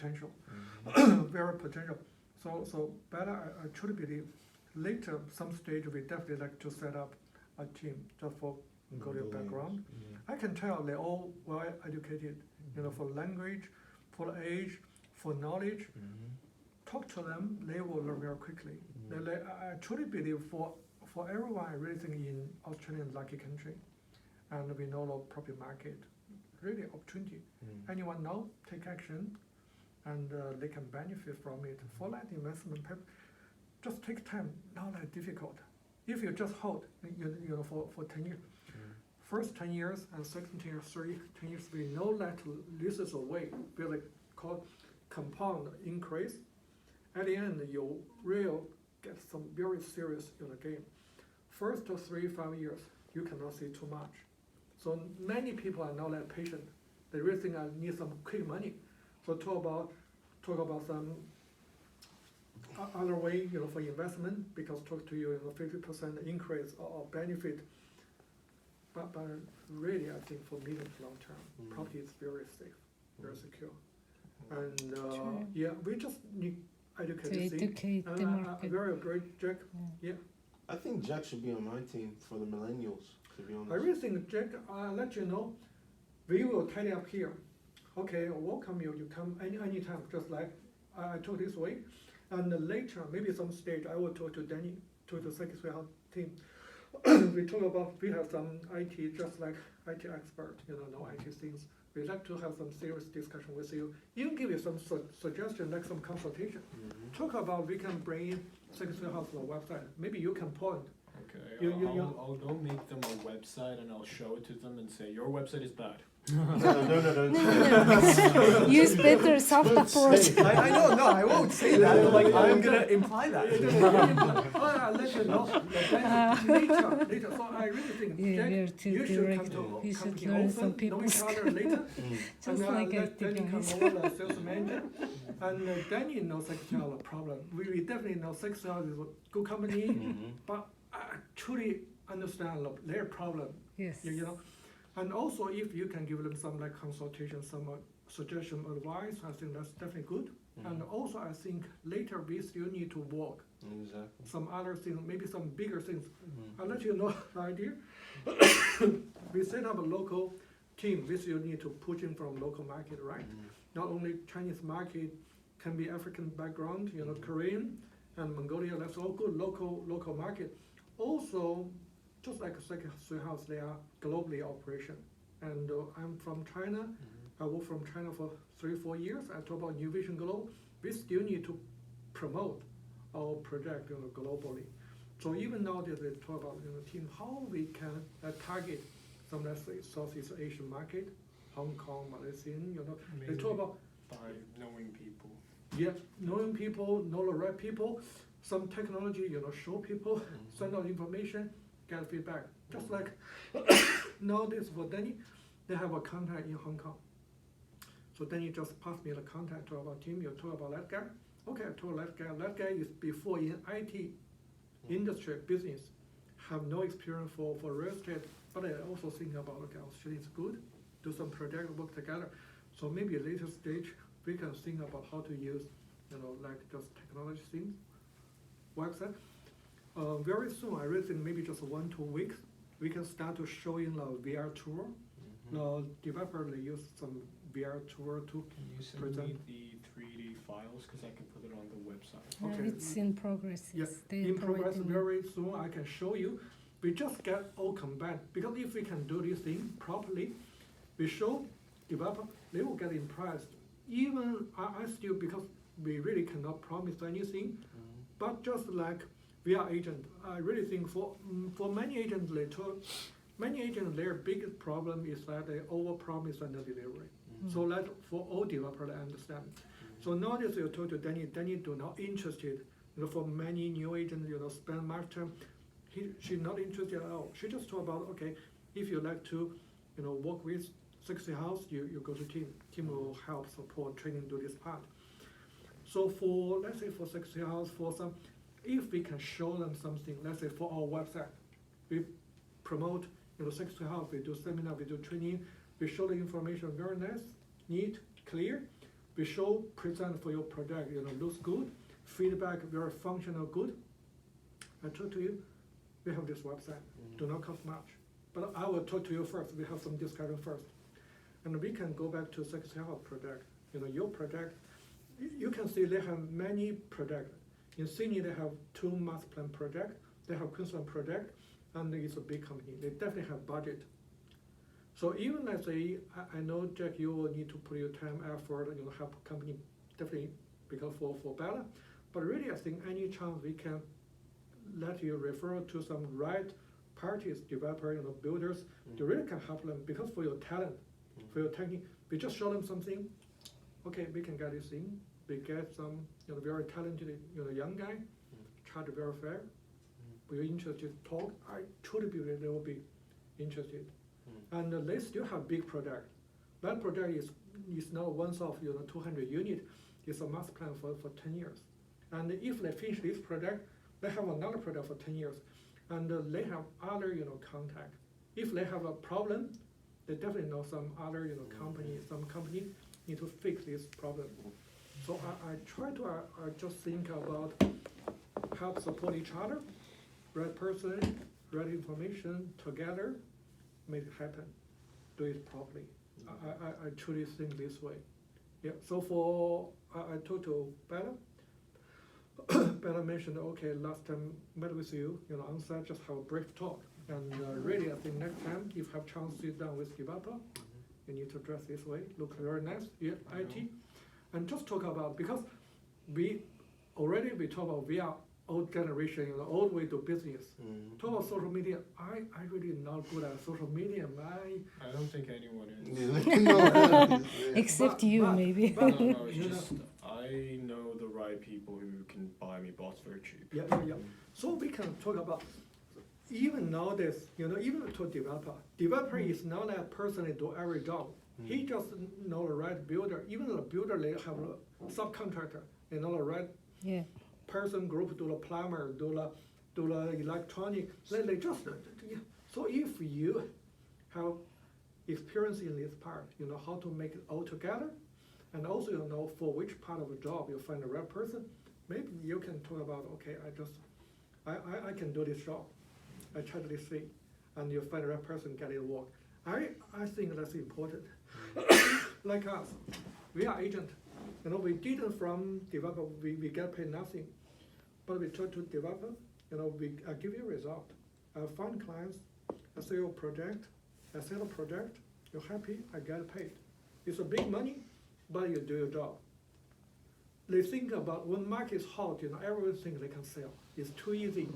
potential, very potential. So but I truly believe later some stage we definitely like to set up a team just for Mongolia background. I can tell they're all well educated, for language, for age, for knowledge. Talk to them, they will learn very quickly. I truly believe for everyone, I really think in Australia is a lucky country, and we know the property market, really opportunity. Anyone know, take action, and they can benefit from it. For that investment, just take time, not that difficult. If you just hold, for 10 years, first 10 years and second 10 years, 10 years, we know that this is a way, really called compound increase. At the end, you will get some very serious in the game. First 3-5 years, you cannot see too much. So many people are not that patient. They really think I need some quick money. So talk about some other way, for investment, because talk to you, 50% increase or benefit. But really, I think for medium to long term, property is very safe, very secure. And yeah, we just need educate the market. Very great, Jack. Yeah. I think Jack should be on my team for the millennials, to be honest. I really think, Jack, I'll let you know, we will tidy up here. Okay, welcome you. You come anytime, just like I told this way. And later, maybe some stage, I will talk to Danny, to the secretary team. We talk about, we have some IT, just like IT expert, know IT things. We'd like to have some serious discussion with you. Even give you some suggestion, like some consultation. Talk about, we can bring in Secretary House to the website. Maybe you can point. Okay, I'll go make them a website and I'll show it to them and say, your website is bad. No. Use better soft approach. I know, no, I won't say that. I'm gonna imply that. I'll let you know. Later. So I really think, Jack, you should come to You should company learn some often, know people each other later. Just like let Danny come guys. over, the sales manager. And Danny knows Secretarial problem. We definitely know Secretarial is a good company, but I truly understand their problem. Yes. And also, if you can give them some consultation, some suggestion, advice, I think that's definitely good. And also, I think later we still need to work. Exactly. Some other things, maybe some bigger things. I'll let you know the idea. We set up a local team. We still need to push in from local market, right? Not only Chinese market, can be African background, Korean and Mongolia. That's all good local market. Also, just like Secretary House, they are globally operation. And I'm from China. I work from China for 3-4 years. I talk about New Vision Global. We still need to promote our project globally. So even now that they talk about team, how we can target some, let's say, Southeast Asian market, Hong Kong, Malaysia, they talk about by knowing people. Yeah, knowing people, know the right people, some technology, show people, send out information, get feedback. Just like nowadays for Danny, they have a contact in Hong Kong. So Danny just passed me the contact to our team. You talk about that guy. Okay, I told that guy. That guy is before in IT industry business, have no experience for real estate, but I also think about Australia is good, do some project work together. So maybe at a later stage we can think about how to use, like just technology things, website. Very soon, I really think maybe just 1-2 weeks, we can start to show in the VR tour. The developer, they use some VR tour to Can you send present. me the 3D files? Because I can put it on the website. Okay. It's in progress. Yes, They in progress, providing- very soon I can show you. We just get all combined, because if we can do this thing properly, we show developer, they will get impressed. Even I still, because we really cannot promise anything, but just like we are agent, I really think for many agents, their biggest problem is that they overpromise and the delivery. So that for all developers, I understand. So nowadays you talk to Danny do not interested. For many new agents, spend much time. She's not interested at all. She just talk about, okay, if you like to, work with Secretary House, you go to team. Team will help, support, training, do this part. So for, let's say for Secretary House, for some, if we can show them something, let's say for our website, we promote, Secretary House, we do seminar, we do training, we show the information very nice, neat, clear. we show, present for your project, looks good, feedback very functional, good. I talk to you, we have this website, do not cost much. But I will talk to you first, we have some discussion first. And we can go back to Success Health project, your project, you can see they have many projects. In Sydney, they have 2 master plan projects, they have Queensland project, and it's a big company, they definitely have budget. So even let's say, I know, Jack, you will need to put your time, effort, help company, definitely, because for better. But really, I think any chance we can let you refer to some right parties, developer, builders, they really can help them, because for your talent, for your technique, we just show them something, okay, we can get this in, we get some, very talented, young guy, charge very fair. We're interested to talk, I truly believe they will be interested. And they still have big project. That project is now once off, 200 unit. It's a master plan for 10 years. And if they finish this project, they have another project for 10 years. And they have other, contact. If they have a problem, they definitely know some other, company, some company need to fix this problem. So I try to just think about help support each other, right person, right information together, make it happen, do it properly. I truly think this way. Yeah. So I talked to Bella. Bella mentioned, okay, last time met with you, on site, just have a brief talk. And really, I think next time, if you have chance to sit down with developer, you need to dress this way, look very nice, yeah, IT. And just talk about, because we talk about we are old generation, old way to business. Talk about social media, I really not good at social media. I don't think anyone is. No. Except you, maybe. No, it's just I know the right people who can buy me bots very cheap. Yeah. So we can talk about, even nowadays, even to developer is not that person that do every job. He just know the right builder. Even the builder, they have a subcontractor. They know the right person group, do the plumber, do the electronic. They just, yeah. So if you have experience in this part, how to make it all together, and also for which part of the job you find the right person, maybe you can talk about, okay, I can do this job. I try to see, and you find the right person, get it work. I think that's important. Like us, we are agent. We didn't from developer, we get paid nothing. But we try to develop, I give you a result. I find clients, I sell your project, you're happy, I get paid. It's a big money, but you do your job. They think about when market is hot, everyone thinks they can sell. It's too easy.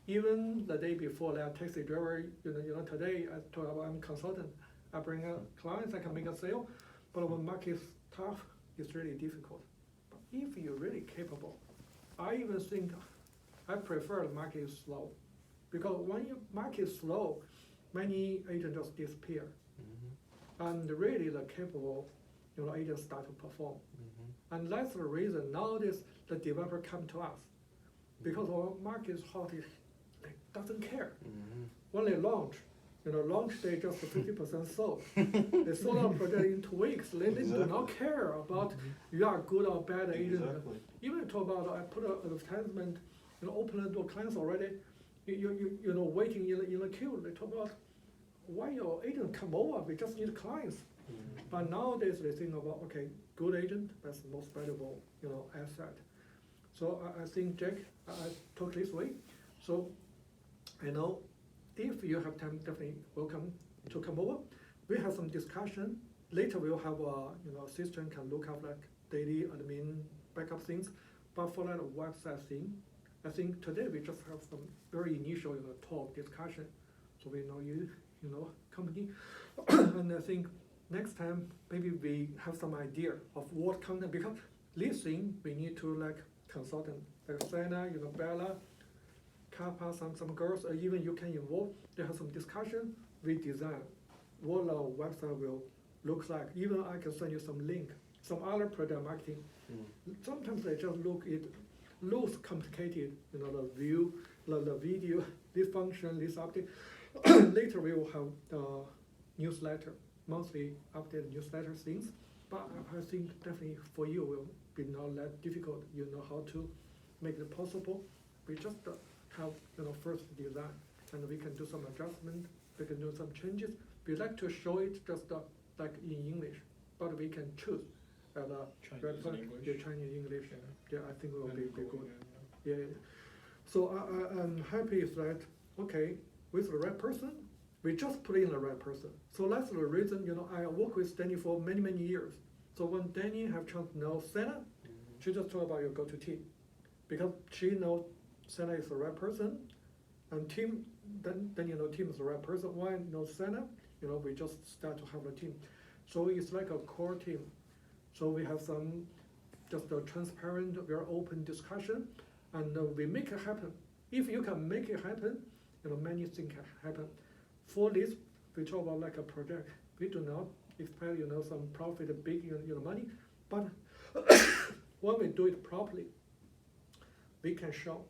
Even the day before, they are taxi driver, today I talk about I'm consultant. I bring clients, I can make a sale, but when market is tough, it's really difficult. But if you're really capable, I even think I prefer the market is slow. Because when your market is slow, many agents just disappear. And really the capable, agents start to perform. And that's the reason nowadays the developer come to us. Because our market is hot, they doesn't care. When they launch, launch day just 50% sold. They sold our project in 2 weeks. They do not care about you are good or bad agent. Exactly. Even talk about I put an advertisement, open the door, clients already, waiting in the queue. They talk about why your agent come over. We just need clients. But nowadays they think about, okay, good agent, that's the most valuable, asset. So I think, Jack, I talk this way. So if you have time, definitely welcome to come over. We have some discussion. Later we'll have a system can look up like daily admin backup things. But for that website thing, I think today we just have some very initial talk discussion. So we know you, company. And I think next time maybe we have some idea of what content, because this thing we need to like consultant, like Sana, Bella, Kappa, some girls, or even you can involve. They have some discussion. We design what our website will look like. Even I can send you some link, some other product marketing. Sometimes they just looks complicated. The view, the video, this function, this update. Later we will have the newsletter, monthly update newsletter things. But I think definitely for you will be not that difficult. You know how to make it possible. We just have first design, and we can do some adjustment. We can do some changes. We like to show it just like in English, but we can choose. Chinese and English. Yeah, Chinese English. Yeah, I think will be good. Yeah. Yeah. So I'm happy that okay with the right person. We just put in the right person. So that's the reason, I work with Danny for many, many years. So when Danny have chance to know Senna, she just talk about your go-to team. Because she knows Senna is the right person, and team, then team is the right person. Why know Senna? We just start to have a team. So it's like a core team. So we have some just a transparent, very open discussion, and we make it happen. If you can make it happen, many things can happen. For this, we talk about like a project. We do not expect some profit, big money, but when we do it properly, we can show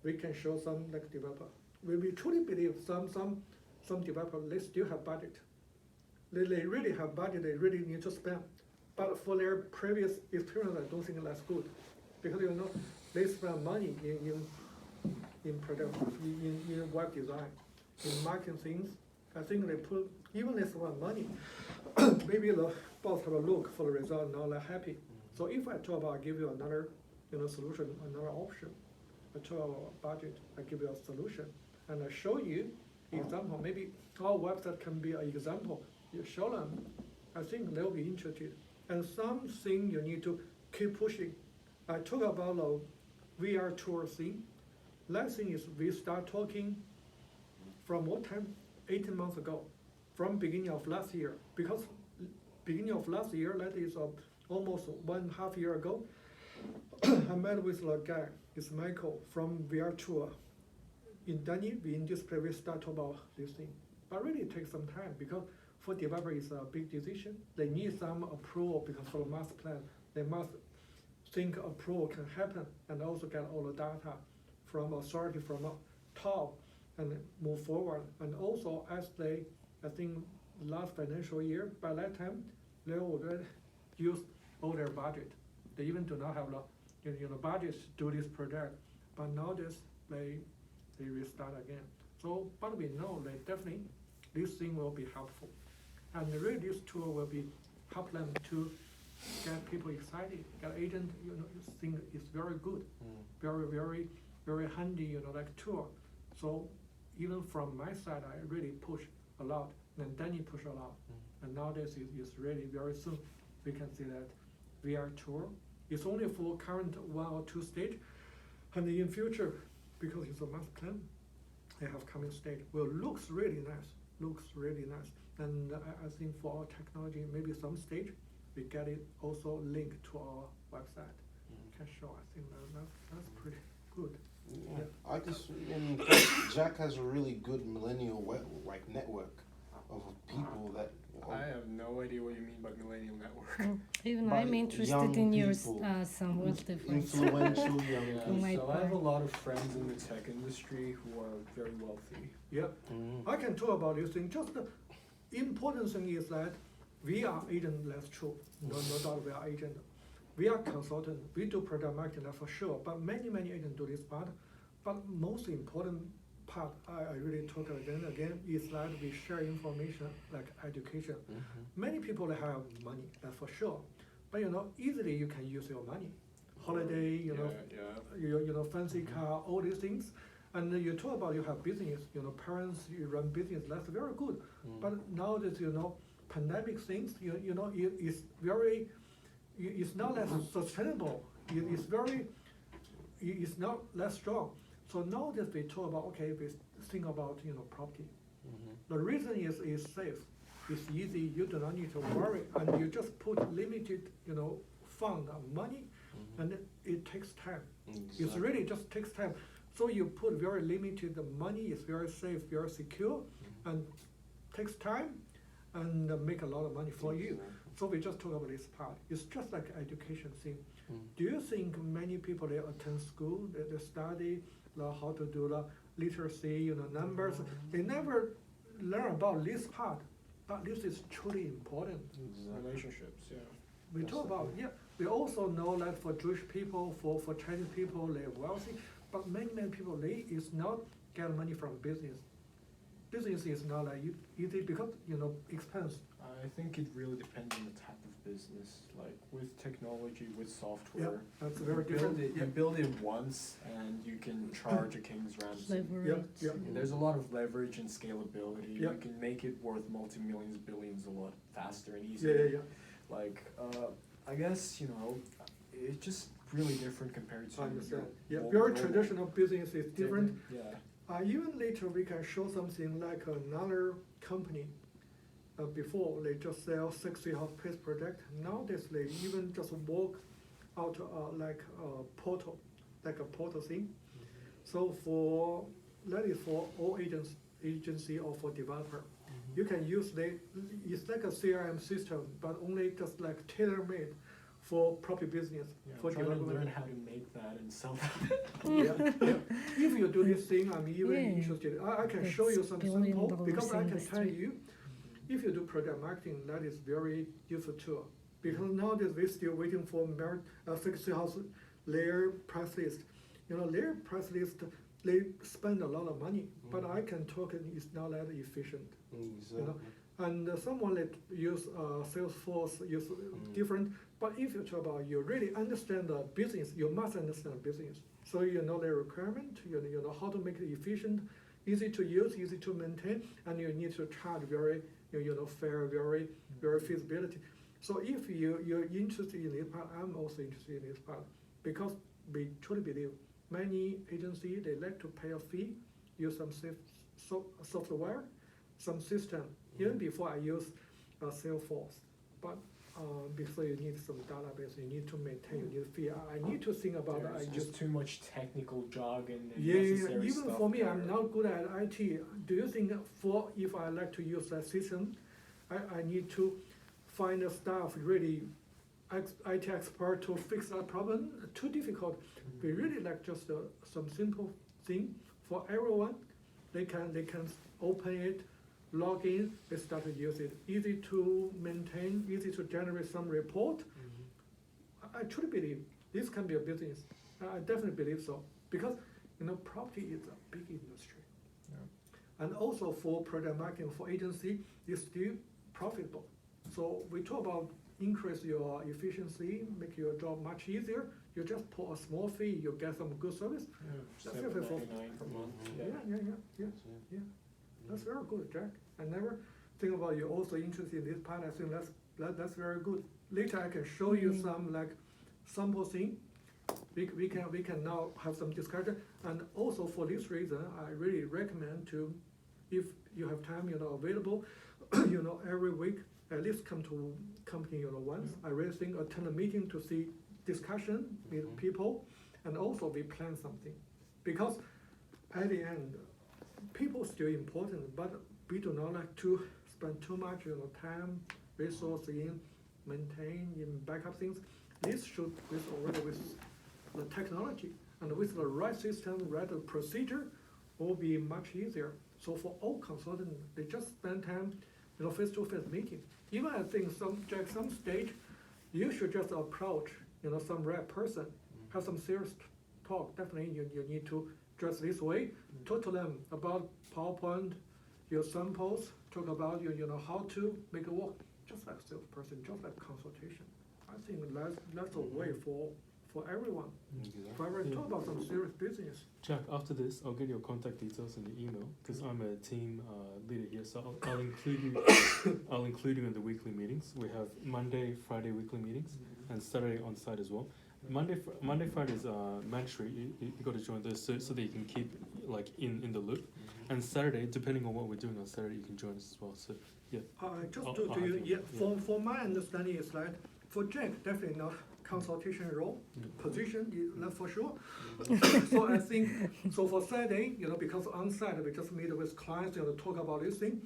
some like developer. We truly believe some developer they still have budget. They really have budget. They really need to spend, but for their previous experience, I don't think that's good, because they spend money in product, in web design, in marketing things. I think they put, even they spend money, maybe the boss have a look for the result, not that happy. So if I talk about, I give you another solution, another option. I talk about budget, I give you a solution, and I show you example. Maybe our website can be an example. You show them, I think they'll be interested. And something you need to keep pushing. I talk about the VR tour thing. Last thing is we start talking from what time? 18 months ago, from beginning of last year. Because beginning of last year, that is almost 1.5 years ago, I met with a guy, it's Michael from VR tour. In Danny, we in display, we start talk about this thing. But really it takes some time, because for developer it's a big decision. They need some approval, because for the master plan, they must think approval can happen, and also get all the data from authority from top and move forward. And also as they, I think last financial year, by that time, they already used all their budget. They even do not have the budget to do this project, but nowadays they restart again. So, but we know that definitely this thing will be helpful. And really this tool will be help them to get people excited, get agent, think it's very good, very, very, very handy, like tool. So even from my side, I really push a lot, and Danny push a lot. And nowadays is really very soon, we can see that VR tour is only for current 1 or 2 stage, and in future, because it's a master plan, they have coming stage. Well, looks really nice, and I think for our technology, maybe some stage, we get it also linked to our website. Can show, I think that's pretty good. Yeah. I just, Jack has a really good millennial network of people that. I have no idea what you mean by millennial network. Even By I'm interested young in your people. somewhat different. Influential young Yeah, people. My so I have a part. lot of friends in the tech industry who are very wealthy. Yeah, I can talk about this thing. Just the important thing is that we are agent, that's true. No doubt we are agent. We are consultant. We do product marketing, that's for sure. But many agents do this part. But most important part, I really talk again, is that we share information like education. Many people have money, that's for sure. But easily you can use your money. Holiday, your fancy car, all these things. And you talk about you have business, parents, you run business, that's very good. But nowadays, pandemic things, it's very, it's not less sustainable. It's not less strong. So nowadays we talk about, okay, we think about, property. The reason is safe. It's easy, you do not need to worry, and you just put limited, fund of money, and it takes time. Exactly. It's really just takes time. So you put very limited money, it's very safe, very secure, and takes time, and make a lot of money for you. So we just talk about this part. It's just like education thing. Do you think many people, they attend school, they study how to do the literacy, numbers, they never learn about this part, but this is truly important. Relationships, yeah. we That's talk the about, thing. we also know that for Jewish people, for Chinese people, they're wealthy, but many people, they is not get money from business. Business is not like easy because, expense. I think it really depends on the type of business. Like with technology, with Yeah, software, that's very you build different. it. Yeah. You build it once, and you can charge a king's ransom. Leverage. Yeah. And there's a lot of leverage and scalability. Yeah. You can make it worth multi-millions, billions a lot faster and Yeah, easier. yeah. Like, I guess, it's just really different compared to I understand. your Yeah, lo- very normal traditional business is different. Yeah. Even later, we can show something like another company. Before, they just sell 60 house place project. Nowadays, they even just walk out like a portal, thing. So that is for all agency or for developer. You can use it's like a CRM system, but only just like tailor-made for property business, Yeah, for I'm trying to development. learn how to make that and sell that. Yeah. If you do this thing, I'm even Yeah. interested. I can show It's you some billion-dollar sample, because I can tell industry. you, if you do project marketing, that is very useful tool. Because nowadays, we're still waiting for 60 house layer price list. Layer price list, they spend a lot of money, but I can talk, it's not that efficient. Exactly. And someone that use Salesforce, use different, but if you talk about, you really understand the business, you must understand business. So you know the requirement, you know how to make it efficient, easy to use, easy to maintain, and you need to charge very, fair, very feasibility. So if you're interested in this part, I'm also interested in this part, because we truly believe many agencies, they like to pay a fee, use some software, some system. Even before I use Salesforce, but because you need some database, you need to maintain, you need fee. I need to think about There's I just too much technical jargon and yeah, necessary even stuff for me, I'm there. not good at IT. Do you think if I like to use that system, I need to find a staff really IT expert to fix that problem? Too difficult. We really like just some simple thing for everyone. They can open it, log in, they start to use it. Easy to maintain, easy to generate some report. I truly believe this can be a business. I definitely believe so, because property is a big industry. Yeah. And also for project marketing, for agency, it's still profitable. So we talk about increase your efficiency, make your job much easier. You just put a small fee, you get some good service. Yeah, That's very $7.99 per month. Yeah. That's very good, Jack. I never think about you also interested in this part. I think that's very good. Later I can show you some like sample thing. We can now have some discussion. And also for this reason, I really recommend to, if you have time, available, every week, at least come to company, once. I really think attend a meeting to see discussion with people, and also we plan something. Because at the end, people still important, but we do not like to spend too much, time, resource in maintain, in backup things. This should, already with the technology and with the right system, right procedure, will be much easier. So for all consultants, they just spend time, face-to-face meeting. Even I think some stage, you should just approach, some right person, have some serious talk. Definitely, you need to dress this way. Talk to them about PowerPoint, your samples. Talk about how to make it work. Just like salesperson, just like consultation. I think that's a way for everyone. Exactly. For everyone, talk about some serious business. Jack, after this, I'll get your contact details in the email because I'm a team leader here, so I'll include you. I'll include you in the weekly meetings. We have Monday, Friday weekly meetings, and Saturday on site as well. Monday, Friday is mandatory. You got to join those so that you can keep like in the loop. And Saturday, depending on what we're doing on Saturday, you can join us as well. So yeah. Just I'll to have you, you, yeah. For my understanding is like, for Jack, definitely not consultation role, position, that's for sure. So I think, so for Saturday, because on site, we just meet with clients, talk about this thing.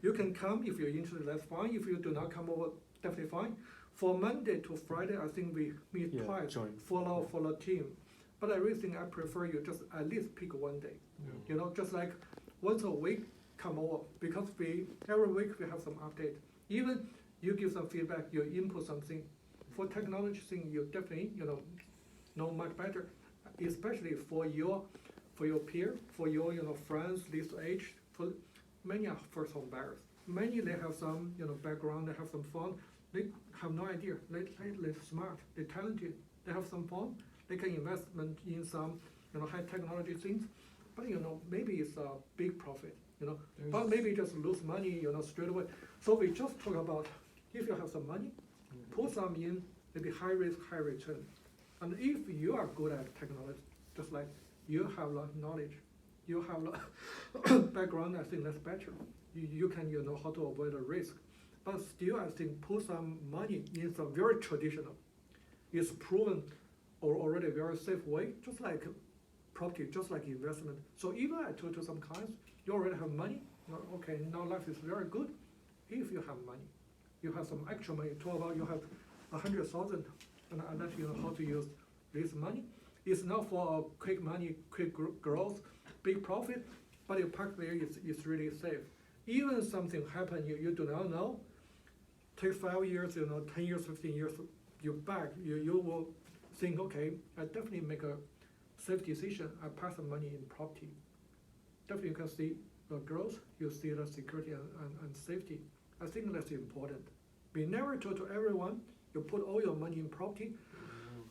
You can come, if you're interested, that's fine. If you do not come over, definitely fine. For Monday to Friday, I think we meet twice, join. follow team. But I really think I prefer you just at least pick one day. Just like once a week, come over, because every week we have some update. Even you give some feedback, you input something, for technology thing, you definitely, know much better, especially for your peer, for your, friends this age, for many are first home buyers. Many, they have some, background, they have some fun, they have no idea, they're smart, they're talented, they have some fun, they can investment in some, high technology things, but, maybe it's a big profit, but maybe just lose money, straight away. So we just talk about, if you have some money, put some in, maybe high risk, high return. And if you are good at technology, just like you have a lot of knowledge, you have a lot background, I think that's better. You can, know how to avoid the risk. But still, I think put some money in some very traditional, it's proven or already very safe way, just like property, just like investment. So even I told to some clients, you already have money, okay, now life is very good. If you have money, you have some extra money, talk about you have 100,000, and I let you know how to use this money. It's not for quick money, quick growth, big profit, but you park there, it's really safe. Even something happen, you do not know, take 5 years, 10 years, 15 years, you back, you will think, okay, I definitely make a safe decision, I pass the money in property. Definitely you can see the growth, you see the security and safety. I think that's important. We never tell to everyone, you put all your money in property,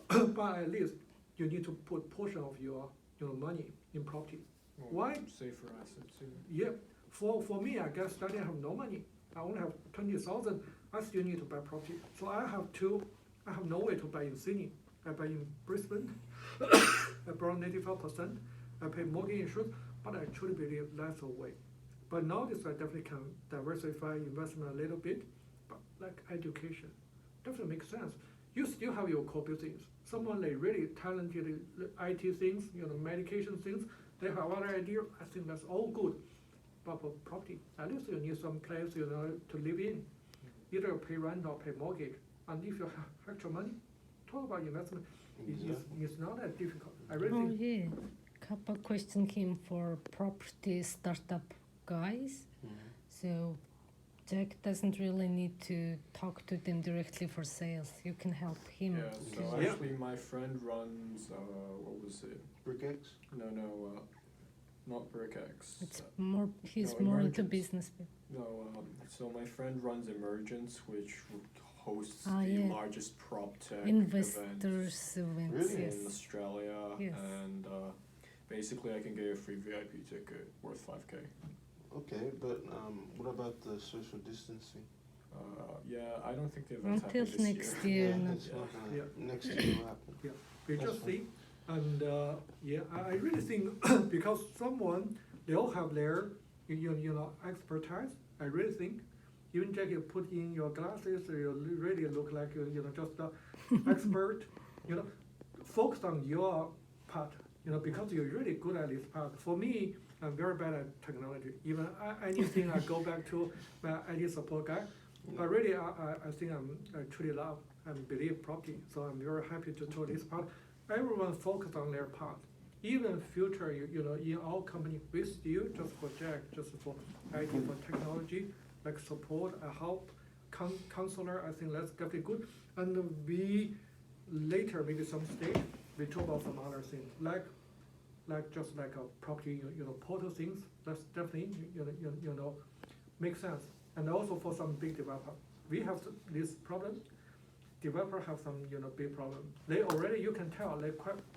but at least you need to put portion of your money in property. Why? Safer assets. Yeah, for me, I guess I didn't have no money. I only have 20,000. I still need to buy property. So I have no way to buy in Sydney. I buy in Brisbane. I borrow 95%. I pay mortgage insurance, but I truly believe that's a way. But nowadays I definitely can diversify investment a little bit, but like education, definitely makes sense. You still have your core business. Someone like really talented IT things, medication things, they have other idea. I think that's all good. But for property, at least you need some place, to live in. Either pay rent or pay mortgage. And if you have extra money, talk about investment. It's not that difficult. I really Oh think. yeah, couple question came for property startup guys. So Jack doesn't really need to talk to them directly for sales. You can help him. Yeah, so Yeah. actually my friend runs, what was it? BrickX? No, not BrickX. It's more. He's No, more into Emergence. business. No, so my friend runs Emergence, which hosts Ah, the yeah. largest prop tech events Investors events. Really? Yes. in Australia, Yes. and basically I can get a free VIP ticket worth 5K. Okay, but what about the social distancing? Yeah, I don't think the event's Until happening this next year. year. Yeah, no. it's not gonna, Yeah. next year will happen. We That's just fine. see, and I really think because someone they all have their expertise. I really think even Jack, you put in your glasses, you really look like just an expert. Focus on your part. Because you're really good at this part. For me, I'm very bad at technology. Even anything I go back to my IT support guy. But really, I think I truly love and believe property. So I'm very happy to do this part. Everyone focus on their part. Even future, in our company, we still just for Jack, just for IT, for technology, like support, help, counselor. I think that's definitely good. And we later, maybe some stage, we talk about some other things, like just like a property, portal things. That's definitely, makes sense. And also for some big developer, we have this problem. Developer have some, big problem. They already, you can tell, they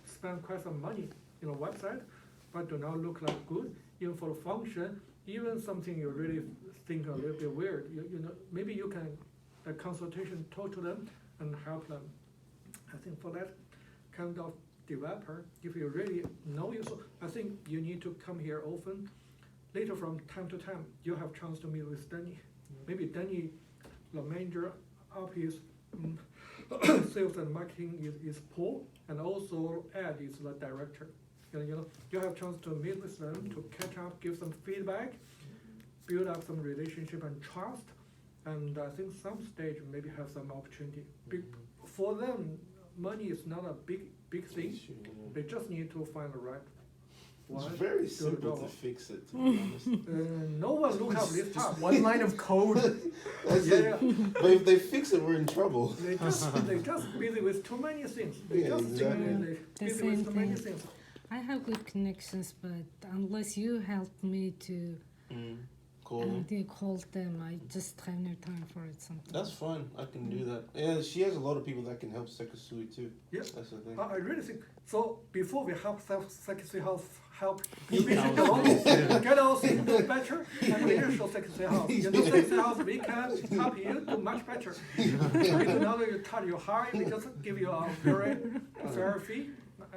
spend quite some money, website, but do not look like good. Even for the function, even something you really think a little bit weird. Maybe you can a consultation talk to them and help them. I think for that kind of developer, if you really know yourself, I think you need to come here often. Later from time to time, you have chance to meet with Danny. Maybe Danny, the manager of his sales and marketing is Paul, and also Ed is the director. You have chance to meet with them, to catch up, give some feedback, build up some relationship and trust, and I think some stage maybe have some opportunity. For them, money is not a big thing. They just need to find the right Why? It's very simple to job. fix it, to be honest. No one look up this Just task. one line of code. That's Yeah, it. But if they fix it, we're in trouble. they just busy with too many things. They Yeah, just exactly. they The busy same with too many thing. things. I have good connections, but unless you help me to Cool. call them, I just have no time for it sometimes. That's fine. I can do that. Yeah, she has a lot of people that can help Sekisui too. Yes. That's the thing. I really think so. Before we help Secretary House help get our things better, and we can show Secretary House. You know, Secretary House, we can help you do much better. We do not charge you high. We just give you a very fair fee.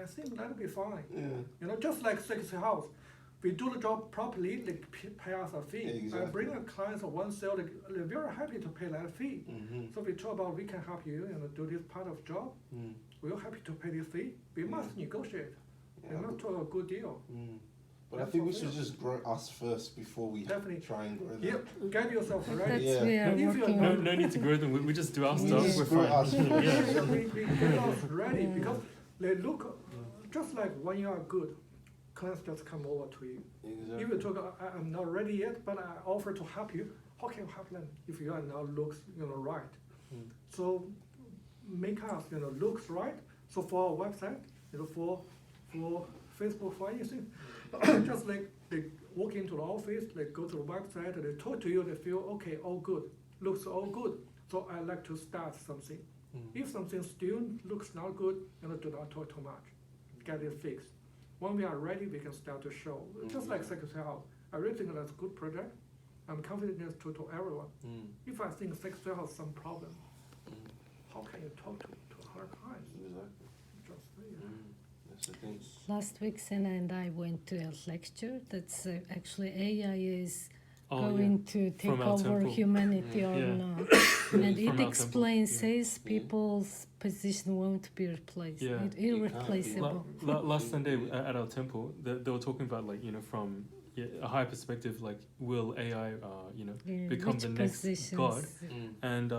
I think that'll be fine. Yeah. You know, just like Secretary House, we do the job properly. They pay us a fee. Exactly. I bring a client or one sale, they're very happy to pay that fee. Mm-hmm. So we talk about we can help you, do this part of job. Mm. We're happy to pay this fee. We must negotiate. Yeah, We must do a good deal. But I think we should just grow us first before we Definitely. try and grow them. Yep, get yourself But ready. that's Yeah. we are If you working are No, on. no need to grow them. We just do our We stuff. just We're grow fine. us first. Yeah, we get us ready because they look just like when you are good, clients just come over to you. Exactly. If you talk, I'm not ready yet, but I offer to help you. How can you help them if you are now looks right? Mm. So make us looks right. So for our website, for Facebook, for anything, just like they walk into the office, they go to the website, they talk to you, they feel okay, all good, looks all good. So I like to start something. If something still looks not good, do not talk too much. Get it fixed. When we are ready, we can start to show. Just like Secretary House, I really think that's a good project. I'm confident to everyone. If I think Secretary House some problem, how can you talk to her clients? Exactly. Just, That's the thing. Last week, Senna and I went to a lecture that's actually AI is Oh, going to take From our over temple. humanity or Yeah. not. From And it our temple, explains, yeah. says people's position won't be replaced. Yeah. It It can't be. irreplaceable. Last Sunday at our temple, they were talking about from a higher perspective, like will AI, Yeah, become which the next positions- god. And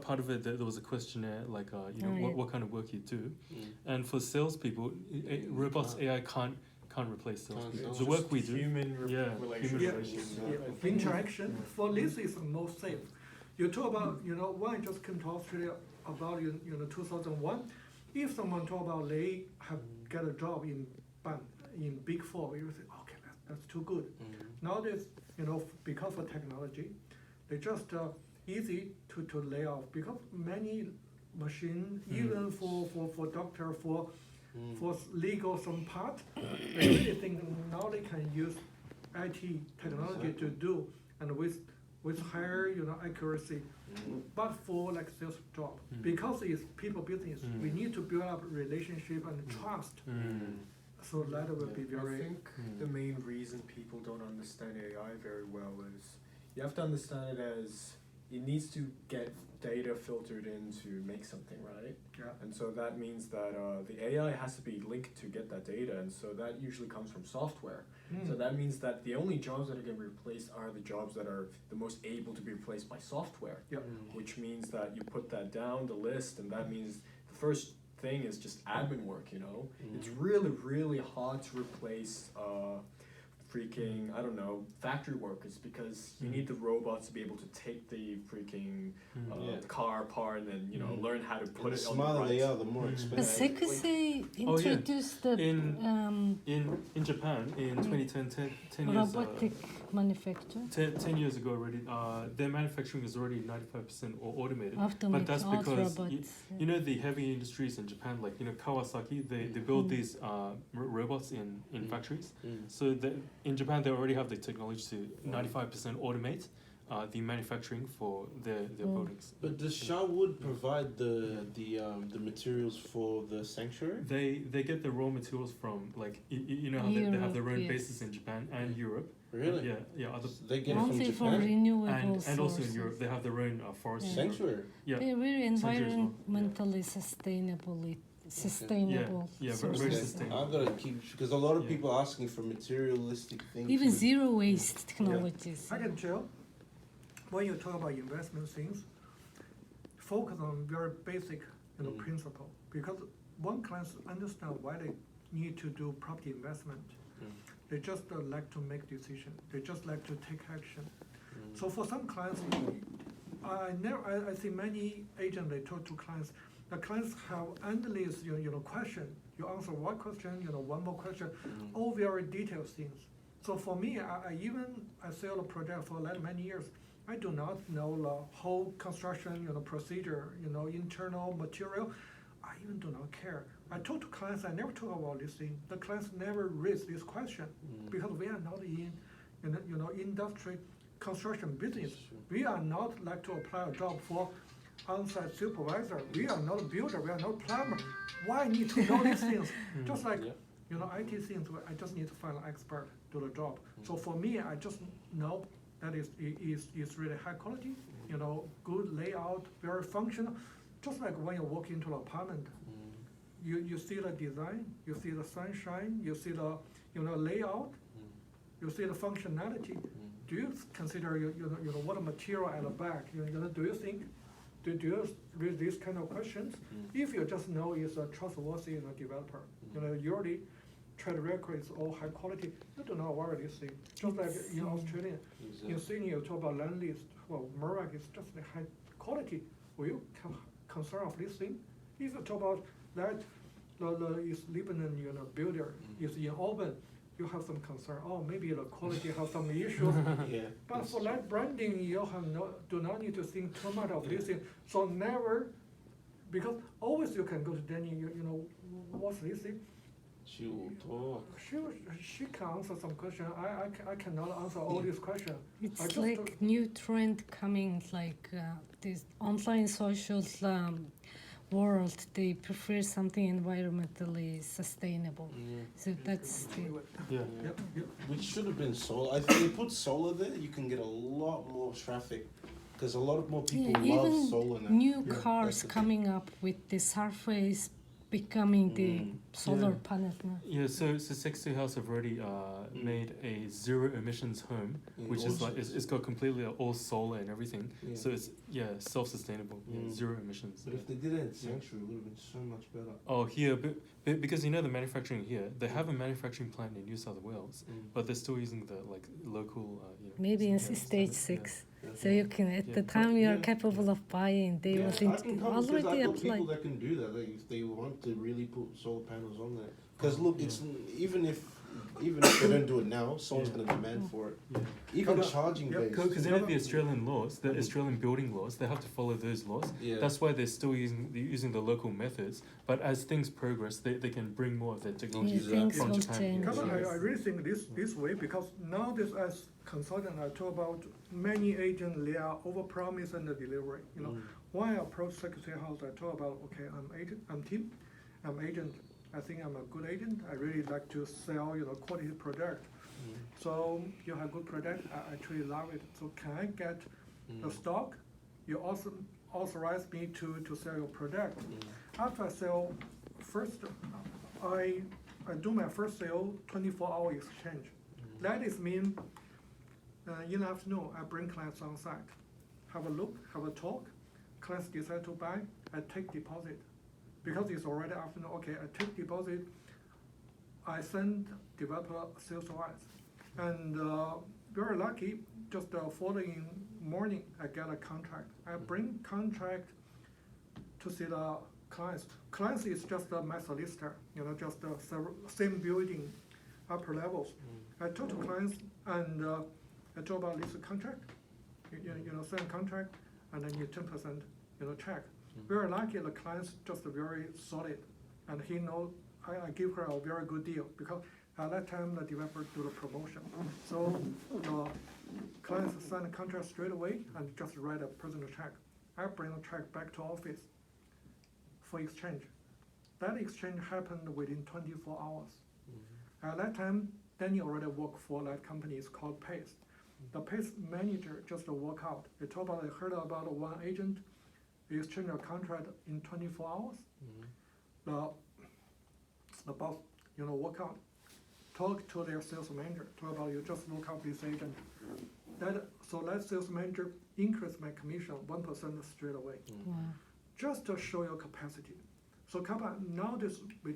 part of it, there was a questionnaire, like Oh, yeah. what kind of work you do. And for salespeople, robots AI can't replace salespeople. Can't. The work we do. Human Yeah, relationship. human yeah, interaction for this is the most safe. You talk about, when I just came to Australia about 2001. If someone talk about they have get a job in Big Four, you say, okay, that's too good. Nowadays, because of technology, they just easy to lay off because many machine, even for doctor, for legal some part, they really think now they can use IT technology to do and with higher accuracy. But for like sales job, because it's people business, we need to build up relationship and trust. So that will be I very think the main reason people don't understand AI very well is you have to understand it as it needs to get data filtered in to make something, right? yeah. And so that means that the AI has to be linked to get that data, and so that usually comes from software. So that means that the only jobs that are going to be replaced are the jobs that are the most able to be replaced by software. Yeah. Which means that you put that down the list, and that means the first thing is just admin work. It's really, really hard to replace freaking, I don't know, factory workers because you need the robots to be able to take the freaking Yeah. car apart and then learn how to And put the it on the smaller they right. are, the more But expensive. Sekisui Oh, yeah. introduced the In Japan in 2010, 10 years. robotic manufacture. 10 years ago already, their manufacturing is already 95% or automated. Automated that's art because robots. You know the heavy industries in Japan, like Kawasaki, they build these robots in factories. So in Japan they already have the technology to 95% automate the manufacturing for their buildings. But does Sherwood provide the materials for the sanctuary? They get the raw materials from how they have their own Europe, bases in Japan and Europe. Really? Yeah. Other They get it from Only for Japan? renewable and also in sources. Europe they have their own forests. Yeah. in Europe. Sanctuary? Yeah. They're very Sanctuary as well. environmentally sustainable Yeah, very sources. sustainable. I've got to keep, because a lot of Yeah. people are asking for materialistic things. Even with- zero waste technologies. I can tell when you talk about investment things, focus on very basic principle because one client understand why they need to do property investment. They just like to make decision. They just like to take action. So for some clients, I see many agents, they talk to clients. The clients have endless, question. You answer one question, one more question, all very detailed things. So for me, I sell a project for that many years. I do not know the whole construction, procedure, internal material. I even do not care. I talk to clients, I never talk about this thing. The clients never raise this question because we are not in, industry construction business. We are not like to apply a job for on-site supervisor. We are not a builder. We are not a plumber. Why need to know these things? Just like IT things, I just need to find an expert do the job. So for me, I just know that is really high quality. Good layout, very functional. Just like when you walk into an apartment, you see the design, you see the sunshine, you see the layout, you see the functionality. Do you consider what material at the back? Do you think? Do you raise these kind of questions? If you just know it's a trustworthy developer, usually track record is all high quality. You do not worry this thing. Just like in Australia, in Sydney you talk about land list. Well, Murdoch is just the high quality. Will you concern of this thing? If you talk about that, the is Lebanon, builder is in Auburn, you have some concern. Oh, maybe the quality has some issues. But for that branding, you do not need to think too much of this thing. So never, because always you can go to Danny. What's this thing? She will talk. She can answer some question. I cannot answer all these questions. It's like new trend coming, like this online social world. They prefer something environmentally sustainable. So that's the Which should have been solar. I think they put solar there, you can get a lot more traffic because a lot more people love even solar now. new cars coming up with the surface becoming the solar panels now. Yeah, so Sexy House have already made a zero emissions home, which is like it's got completely all solar and everything. So it's self-sustainable, zero emissions. But if they did it in Sanctuary, it would have been so much better. Oh, here, but because the manufacturing here, they have a manufacturing plant in New South Wales, but they're still using the local. Maybe in stage 6. So you can, at the time you are capable of buying, they will already apply. People that can do that, if they want to really put solar panels on there. Because look, it's even if they don't do it now, someone's going to demand for it. Even charging base. Because they have the Australian laws, the Australian building laws, they have to follow those laws. That's why they're still using the local methods. But as things progress, they can bring more of their technologies from Japan. I really think this way because now this as consultant I talk about many agents they are overpromise and delivery. When I approach Sexy House, I talk about I'm team, I'm agent. I think I'm a good agent. I really like to sell, quality product. So you have good product. I truly love it. So can I get the stock? You also authorize me to sell your product. After I sell, first I do my first sale 24-hour exchange. That is mean in the afternoon I bring clients on site, have a look, have a talk. Clients decide to buy, I take deposit. Because it's already afternoon, okay, I take deposit, I send developer sales rights. And very lucky, just the following morning, I get a contract. I bring contract to see the clients. Clients is just my solicitor, just the same building, upper levels. I talk to clients and I talk about this contract, sign contract, and then you 10%, check. Very lucky the client's just very solid, and he knows I give her a very good deal because at that time the developer do the promotion. So the clients sign the contract straight away and just write a personal check. I bring the check back to office for exchange. That exchange happened within 24 hours. At that time, Danny already worked for that company. It's called Pace. The Pace manager just walk out. They told about they heard about one agent. They exchange a contract in 24 hours. The boss, walk out, talk to their sales manager, talk about you just look out this agent. So that sales manager increased my commission 1% straight away. Wow. Just to show your capacity. So nowadays we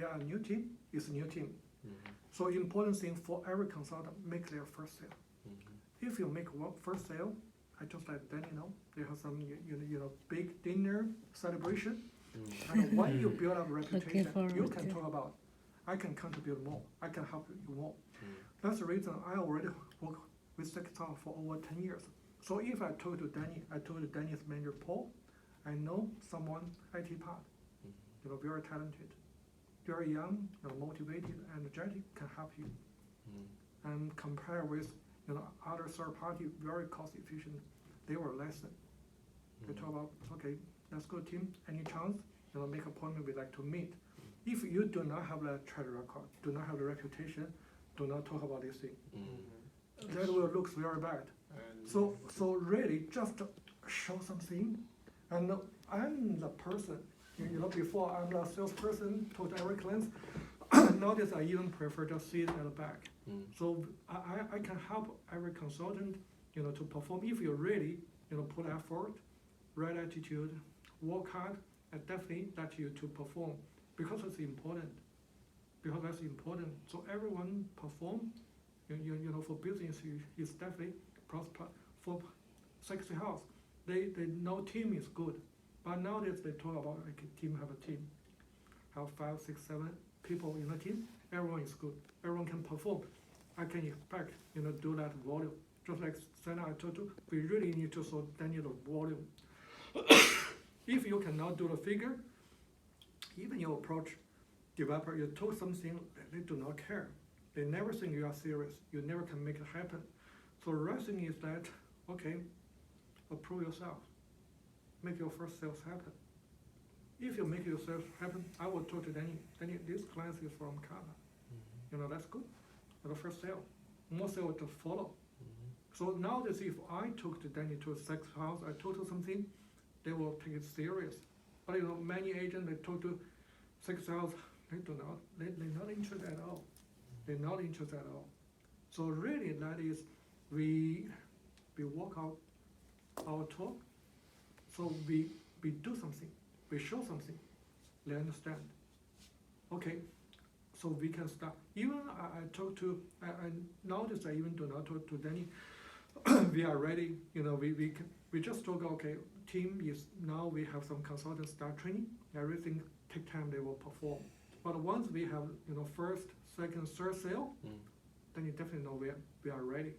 are a new team, it's a new team. Mhm. So important thing for every consultant, make their first sale. Mhm. If you make one first sale, I just let Danny know, they have some, big dinner celebration. Mhm. And when you build up reputation, forward you can to- talk about, I can contribute more, I can help you more. Mhm. That's the reason I already work with Sexton for over 10 years. So if I told Danny's manager Paul, I know someone IT part, very talented, very young, motivated, energetic, can help you. Mhm. And compare with, other third party, very cost efficient, they were less than. They talk about, okay, let's go team, any chance, make appointment, we'd like to meet. If you do not have the track record, do not have the reputation, do not talk about this thing. Mhm. That will look very bad. And So really, just show something, and I'm the person, before I'm the salesperson, told every client, nowadays I even prefer just sit at the back. Mhm. So I can help every consultant, to perform, if you really, put effort, right attitude, work hard, I definitely let you to perform, because it's important. Because that's important, so everyone perform, for business, is definitely prosper. For Sexy House, they know team is good, but nowadays they talk about team have a team, have 5, 6, 7 people in a team, everyone is good, everyone can perform. I can expect, do that volume, just like Sana, I told you, we really need to so then the volume. If you cannot do the figure, even you approach developer, you told something, they do not care. They never think you are serious. You never can make it happen. So the right thing is that, okay, approve yourself. Make your first sales happen. If you make your sales happen, I will talk to Danny. Danny, this client is from Kava. That's good. The first sale. More sale to follow. So nowadays, if I talk to Danny to a sex house, I told her something, they will take it serious. But many agents, they talk to sex house, they're not interested at all. They're not interested at all. So really, that is, we work out our talk. So we do something, we show something, they understand. Okay, so we can start. Even I talk to, I nowadays I even do not talk to Danny. We are ready, we just talk, okay, team is, now we have some consultants start training, everything take time, they will perform. But once we have, first, second, third sale, then you definitely know we are ready.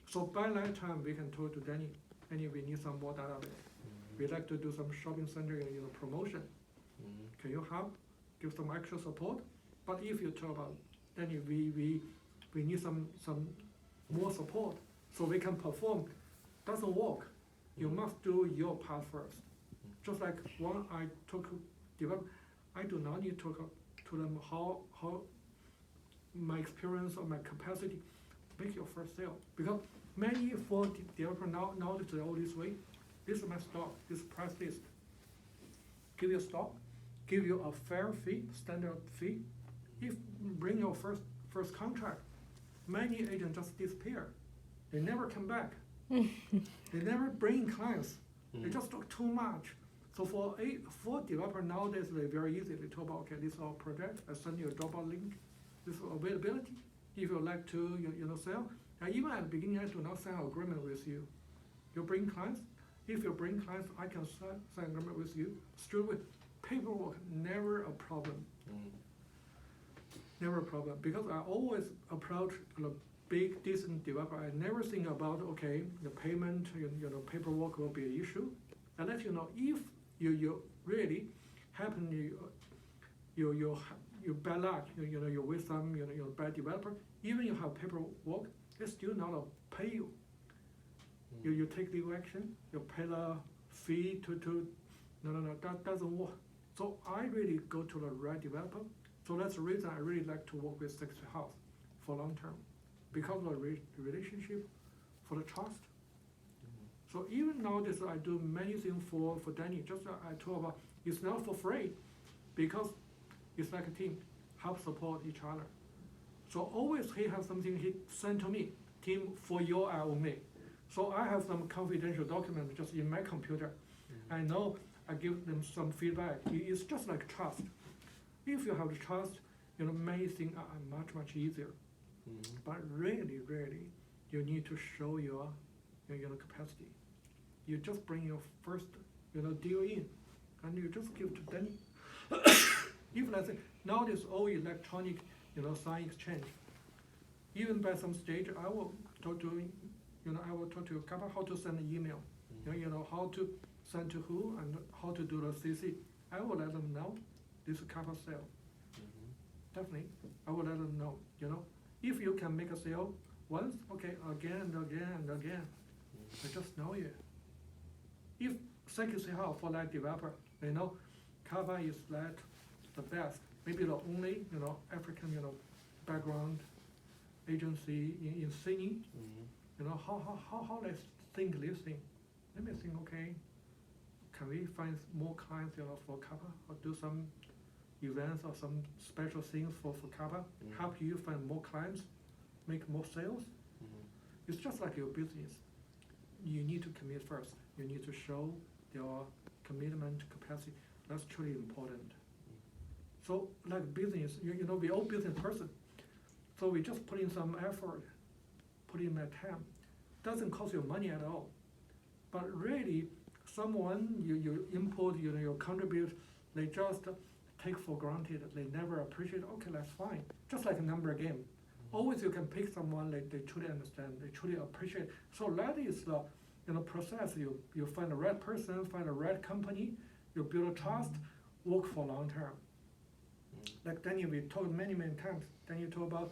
So by that time, we can talk to Danny, we need some more database. We like to do some shopping center, promotion. Can you help, give some extra support? But if you talk about Danny, we need some more support so we can perform. Doesn't work. You must do your part first. Just like when I took develop, I do not need to talk to them how my experience or my capacity. Make your first sale, because many for developer now it's all this way. This is my stock, this price list. Give you stock, give you a fair fee, standard fee. If bring your first contract, many agents just disappear. They never come back. They never bring clients. They just talk too much. So for developer nowadays, they're very easy. They talk about, okay, this is our project. I send you a Dropbox link. This is availability. If you like to, sell. And even at the beginning, I do not sign an agreement with you. You bring clients. If you bring clients, I can sign an agreement with you. Straight with paperwork, never a problem. Never a problem, because I always approach a big, decent developer. I never think about, okay, the payment, paperwork will be an issue. I let you know if you really happen, you bad luck, you're with some, bad developer, even you have paperwork, it's still not pay you. You take legal action, you pay the fee to no, that doesn't work. So I really go to the right developer. So that's the reason I really like to work with Sexy House for long term, because of the relationship, for the trust. So even nowadays I do many things for Danny. Just I told about, it's not for free, because it's like a team, help support each other. So always he has something he sent to me, team for your eye only. So I have some confidential document just in my computer. I know I give them some feedback. It's just like trust. If you have the trust, many things are much, much easier. But really, you need to show your capacity. You just bring your first, deal in, and you just give to Danny. Even I say nowadays all electronic, sign exchange. Even by some stage, I will talk to, Kappa how to send an email. How to send to who and how to do the CC. I will let them know this Kappa sale. Definitely, I will let them know. If you can make a sale once, okay, again and again and again, I just know it. If CQC for that developer, Kappa is that the best, maybe the only, African, background agency in Sydney. How let's think this thing. Let me think, okay, can we find more clients, for Kappa, or do some events or some special things for Kappa, help you find more clients, make more sales? It's just like your business. You need to commit first. You need to show your commitment capacity. That's truly important. So like business, we all business person. So we just put in some effort, put in that time. Doesn't cost you money at all. But really, someone you input, you contribute, they just take for granted. They never appreciate. Okay, that's fine. Just like a number game. Always you can pick someone they truly understand, they truly appreciate. So that is the process. You find the right person, find the right company, you build a trust, work for long term. Like Daniel, we talked many times. Daniel talked about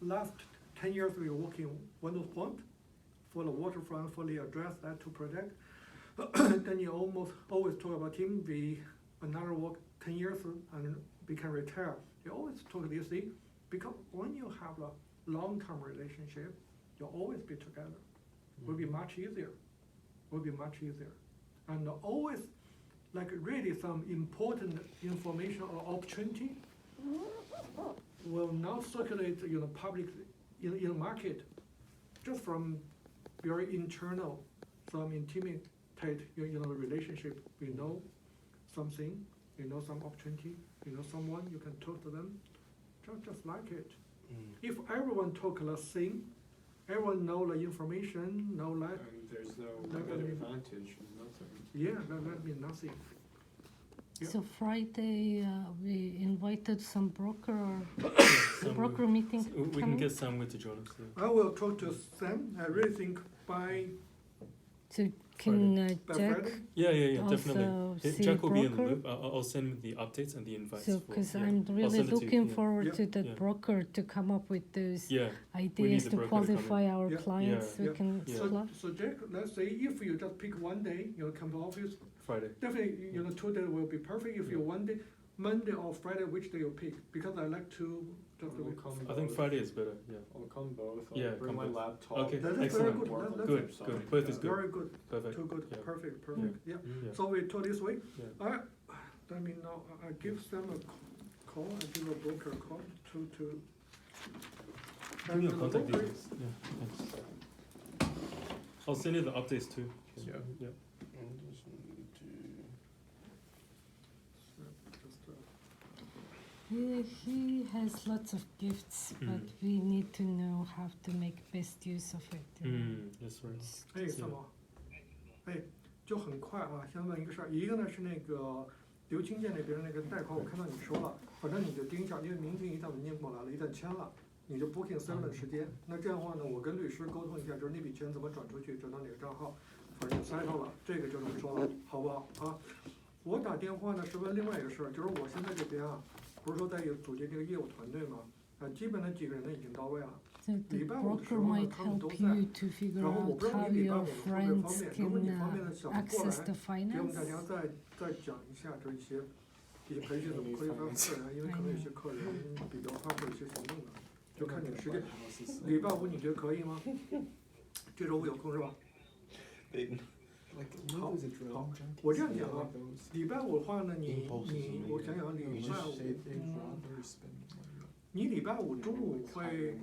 last 10 years we were working Windows Point for the waterfront, fully address that to protect. Then you always talk about him, another work 10 years and become retire. You always talk this thing because when you have a long-term relationship, you'll always be together. Will be much easier. And always, like really some important information or opportunity will not circulate public in the market, just from very internal, some intimate relationship. We know something, some opportunity, someone, you can talk to them, just like it. If everyone talk the same, everyone know the information, know that. And there's no competitive advantage, nothing. Yeah, that means nothing. Yeah. So Friday we invited some broker Sam meeting. we can coming. get Samuel to join us. Yeah. I will talk to Sam. I really think by So can Jack Friday. Yeah, also definitely. see Jack will be in the broker? loop. I'll send the updates and the invites. So, for- because yeah. I'm I'll really send it to you, looking yeah. forward Yeah. to that Yeah. broker to come up with those Yeah, ideas the to broker to come in. qualify our Yeah. clients. Yeah. We Yeah. can Yeah. slot. So Jack, let's say if you just pick one day, come to office, Friday. definitely, 2 days will be perfect. If you one day, Monday or Friday, which day you pick? Because I like to just We'll come I think both. Friday is better. Yeah. I'll come both. I'll Yeah, bring come my both. laptop. Okay, That is very excellent. good. Work on That's Good, something, good. Both is good. very good. Perfect. Too good. Yeah. Perfect. Yeah. Yeah. So we talk this way. Yeah. Let me know. I give them a call. I give a broker a call to. Give me your the contact broker- details. Yeah, thanks. I'll send you the updates too. Yeah. Yeah. Just need to. He has lots of gifts, but we need to know how to make best use of it. That's right.哎，三毛，哎，就很快啊，想问一个事儿，一个呢是那个刘清建那边那个贷款，我看到你说了，反正你就盯一下，因为明天一旦文件过来了，一旦签了，你就 booking 7的时间。那这样的话呢，我跟律师沟通一下，就是那笔钱怎么转出去，转到哪个账号，反正 settle 了，这个就这么说了，好不好啊？我打电话呢是问另外一个事儿，就是我现在这边啊，不是说在组建这个业务团队嘛，基本的几个人呢已经到位了。 So the 礼拜五的时 broker 候呢， might 他们都 help 在。 you to figure 然后我 out 不知道 how 你礼拜 your 五会不会方 friends 便，如果你 can 方便的想过 access 来， the 给我们大 finance. 家再讲一下这一些培训怎么可以发客人，因为可能有些客人比较怕会有些行动的，就看你的时间。礼拜五你觉得可以吗？这周五有空是吧？ 好，好，我这样讲啊，礼拜五的话呢，我想想礼拜五，你礼拜五中午会，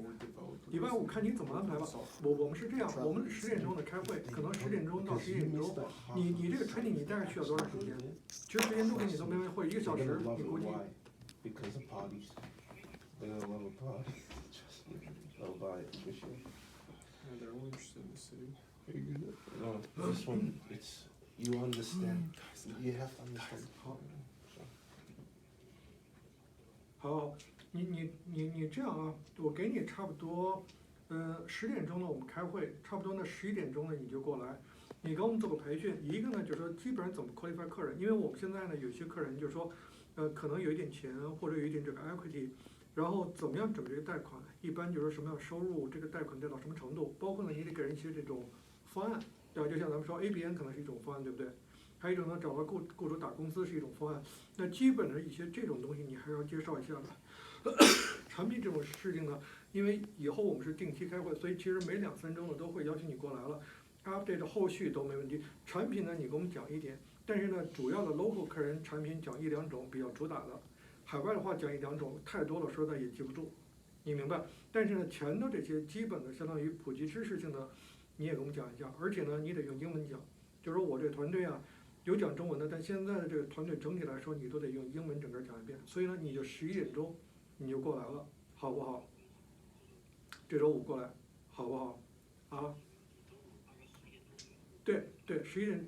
礼拜五看你怎么安排吧。我们是这样，我们10点钟的开会，可能10点钟到11点钟。你这个 training 你大概需要多长时间？其实时间都给你都没问题，或者1个小时，你估计。 Because of parties. They're gonna love a party. Trust me. They'll buy it for sure. Yeah, they're all interested in the city. No, this one, it's, you understand. You have to understand the party. 好，你这样啊，我给你差不多，10点钟呢我们开会，差不多呢11点钟呢你就过来，你给我们做个培训。一个呢就是说基本上怎么 qualify 客人，因为我们现在呢有些客人就是说，可能有一点钱或者有一点这个 equity， 然后怎么样整这个贷款，一般就是什么样的收入，这个贷款贷到什么程度，包括呢你得给人一些这种方案，对吧？就像咱们说 ABN 可能是一种方案，对不对？还有一种呢，找到雇主打工资是一种方案。那基本的一些这种东西，你还是要介绍一下的。产品这种事情呢，因为以后我们是定期开会，所以其实每2、3周呢都会邀请你过来了 ，update 后续都没问题。产品呢，你给我们讲一点，但是呢，主要的 local 客人产品讲1、2种比较主打的，海外的话讲1、2种，太多了说的也记不住，你明白？但是呢，前头这些基本的相当于普及知识性的，你也给我们讲一下，而且呢，你得用英文讲，就是说我这个团队啊。 有讲中文的，但现在的这个团队整体来说，你都得用英文整个讲一遍。所以呢，你就11点钟你就过来了，好不好？这周5过来，好不好？啊？对，11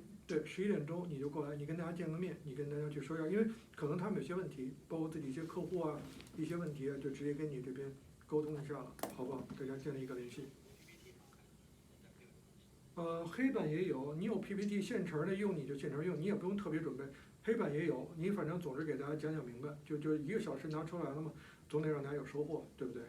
点钟你就过来，你跟大家见个面，你跟大家去说一下，因为可能他们有些问题，包括自己一些客户啊一些问题啊，就直接跟你这边沟通一下了，好不好？大家建立一个联系。 黑板也有，你有 PPT 现成的用你就现成用，你也不用特别准备。黑板也有，你反正总是给大家讲明白，就1个小时拿出来了嘛，总得让大家有收获，对不对？